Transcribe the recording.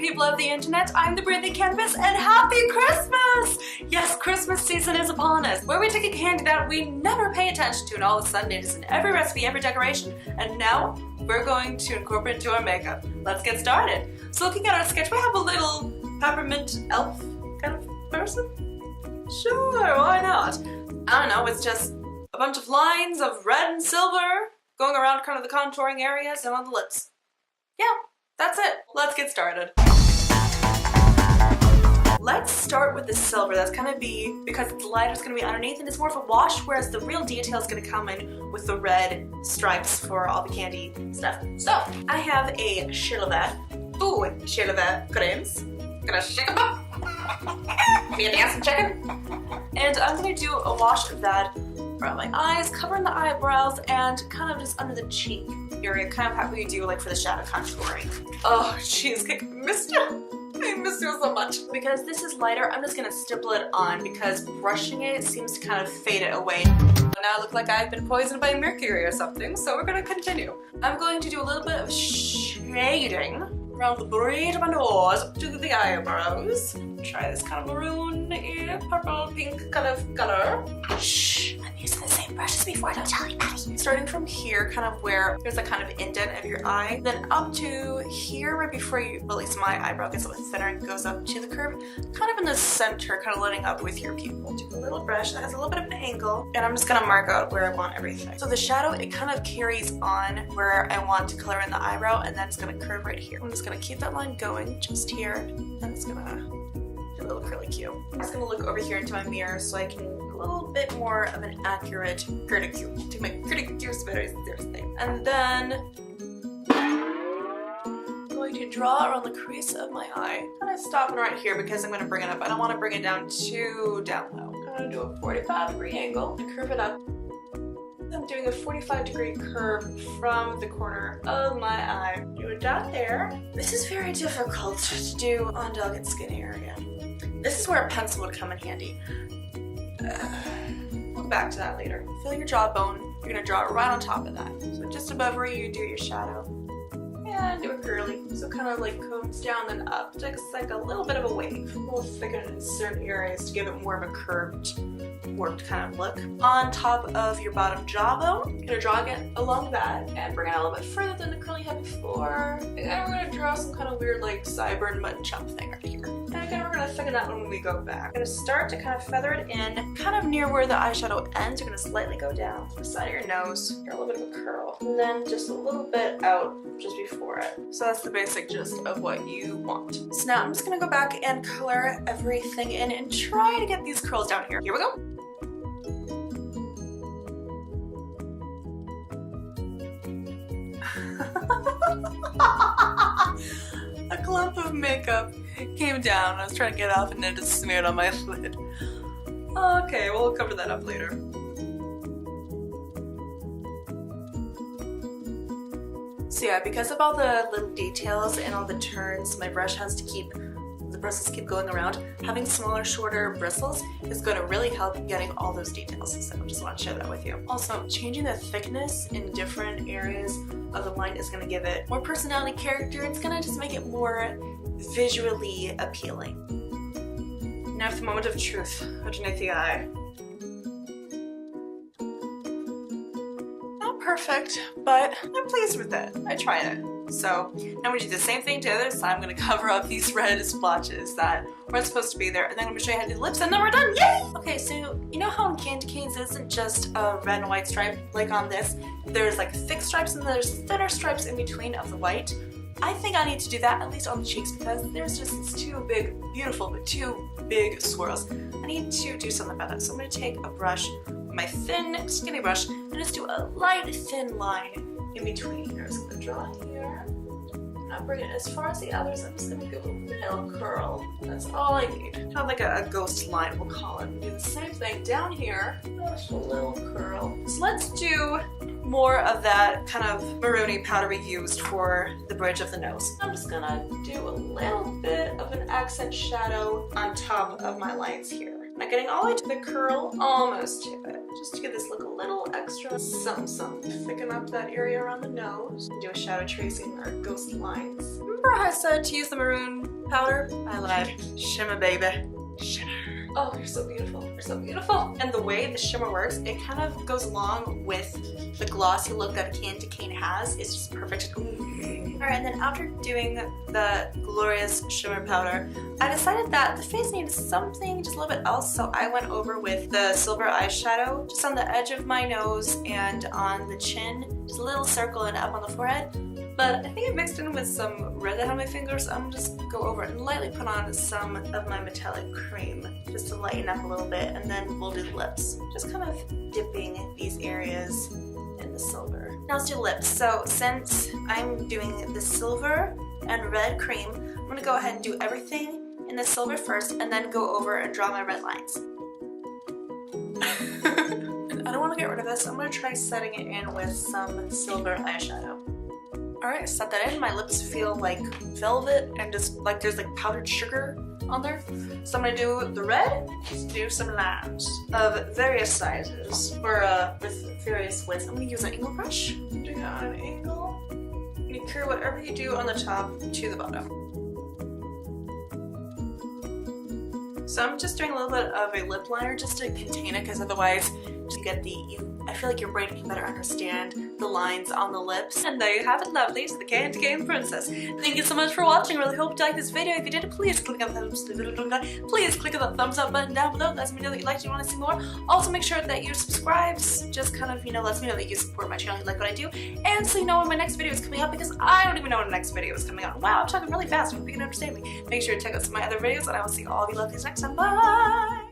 people of the internet. I'm the Breathing Canvas, and happy Christmas! Yes, Christmas season is upon us, where we take a candy that we never pay attention to, and all of a sudden it is in every recipe, every decoration, and now we're going to incorporate it into our makeup. Let's get started. So looking at our sketch, we have a little peppermint elf kind of person. Sure, why not? I don't know, it's just a bunch of lines of red and silver going around kind of the contouring areas and on the lips. Yeah, that's it. Let's get started. Let's start with the silver. That's gonna be, because the lighter is gonna be underneath and it's more of a wash, whereas the real detail is gonna come in with the red stripes for all the candy stuff. So, I have a Chillivat. Ooh, Chillivat creams. Gonna shake them up. Be a dancing chicken. And I'm gonna do a wash of that around my eyes, covering the eyebrows, and kind of just under the cheek area, kind of how we do like for the shadow contouring. Oh, cheesecake, I missed you. I miss you so much. Because this is lighter, I'm just gonna stipple it on because brushing it seems to kind of fade it away. Now I look like I've been poisoned by mercury or something, so we're gonna continue. I'm going to do a little bit of shading around the bridge of my nose to the eyebrows. Try this kind of maroon, purple, pink kind of color. Shh, I'm using the same brush as before, don't tell anybody. Starting from here, kind of where there's a kind of indent of your eye, then up to here right before you, at least my eyebrow gets a little thinner and goes up to the curve, kind of in the center, kind of letting up with your pupil. Take a little brush that has a little bit of an angle, and I'm just gonna mark out where I want everything. So the shadow, it kind of carries on where I want to color in the eyebrow, and then it's gonna curve right here. I'm just gonna keep that line going just here, and it's gonna do a little curly Q. I'm just gonna look over here into my mirror so I can a little bit more of an accurate curlicue. Take my curlicue very seriously. And then I'm going to draw around the crease of my eye. Kind of stopping right here because I'm gonna bring it up. I don't want to bring it down too down low. I'm gonna do a 45-degree angle and curve it up. I'm doing a 45-degree curve from the corner of my eye. Do a dot there. This is very difficult to do on delicate skin area. This is where a pencil would come in handy. We'll back to that later. Fill your jawbone. You're gonna draw it right on top of that. So just above where you do your shadow. And do a curly. So kind of like comes down and up. Just like a little bit of a wave. We'll thicken it in certain areas to give it more of a curved, warped kind of look. On top of your bottom jawbone, you're gonna draw again along that and bring it a little bit further than the curl you had before. And then we're gonna draw some kind of weird like sideburn mutton chop thing right here. And again, we're gonna thicken that when we go back. We're gonna start to kind of feather it in, kind of near where the eyeshadow ends. You're gonna slightly go down to the side of your nose, get a little bit of a curl, and then just a little bit out just before it. So that's the basic gist of what you want. So now I'm just gonna go back and color everything in and try to get these curls down here. Here we go. A clump of makeup came down. I was trying to get off and then it just smeared on my lid. Okay, we'll cover that up later. So yeah, because of all the little details and all the turns my brush has to keep, the bristles keep going around, having smaller, shorter bristles is going to really help getting all those details. So I just want to share that with you. Also, changing the thickness in different areas of the line is going to give it more personality, character. It's going to just make it more visually appealing. Now for the moment of truth, underneath the eye. Not perfect, but I'm pleased with it. I tried it. So now we do the same thing to the other side. I'm going to cover up these red splotches that weren't supposed to be there, and then I'm going to show you how to do the lips, and then we're done. Yay! Okay, so you know how in candy canes it isn't just a red and white stripe like on this? There's like thick stripes and there's thinner stripes in between of the white. I think I need to do that at least on the cheeks because there's just these two big, beautiful, but two big swirls. I need to do something about that. So I'm going to take a brush, my thin, skinny brush, and just do a light, thin line in between here. So I'm going to draw here. And I'll bring it as far as the others. I'm just going to give a little curl. That's all I need. Kind of like a ghost line, we'll call it. Do the same thing down here. Just a little curl. So let's do more of that kind of maroony powder we used for the bridge of the nose. I'm just gonna do a little bit of an accent shadow on top of my lines here. Not getting all the way to the curl, almost to it. Just to give this look a little extra some. Thicken up that area around the nose. Do a shadow tracing or ghost lines. Remember how I said to use the maroon powder? I lied. Shimmer, baby. Shimmer. Oh, you're so beautiful. You're so beautiful. And the way the shimmer works, it kind of goes along with the glossy look that a candy cane has. It's just perfect. Alright, and then after doing the glorious shimmer powder, I decided that the face needed something just a little bit else, so I went over with the silver eyeshadow just on the edge of my nose and on the chin, just a little circle and up on the forehead. But I think it mixed in with some red that I had on my fingers, so I'm gonna just go over it and lightly put on some of my metallic cream just to lighten up a little bit, and then we'll do the lips. Just kind of dipping these areas in the silver. Now let's do lips. So since I'm doing the silver and red cream, I'm gonna go ahead and do everything in the silver first and then go over and draw my red lines. And I don't want to get rid of this, I'm gonna try setting it in with some silver eyeshadow. Alright, set that in. My lips feel like velvet and just like there's like powdered sugar on there. So I'm gonna do the red, do some lines of various sizes or with various widths. I'm gonna use an angle brush. Do that on an angle. You carry whatever you do on the top to the bottom. So I'm just doing a little bit of a lip liner just to contain it, because otherwise just get I feel like your brain can better understand the lines on the lips. And there you have it, lovelies, the Candy Cane Princess. Thank you so much for watching. Really hope you liked this video. If you did, please click on the please click on the thumbs up button down below. Lets me know that you liked it, you want to see more. Also make sure that you subscribe. Just kind of, lets me know that you support my channel, you like what I do. And so you know when my next video is coming out, because I don't even know when the next video is coming out. Wow, I'm talking really fast. I hope you can understand me. Make sure to check out some of my other videos, and I will see all of you lovelies next time. Bye!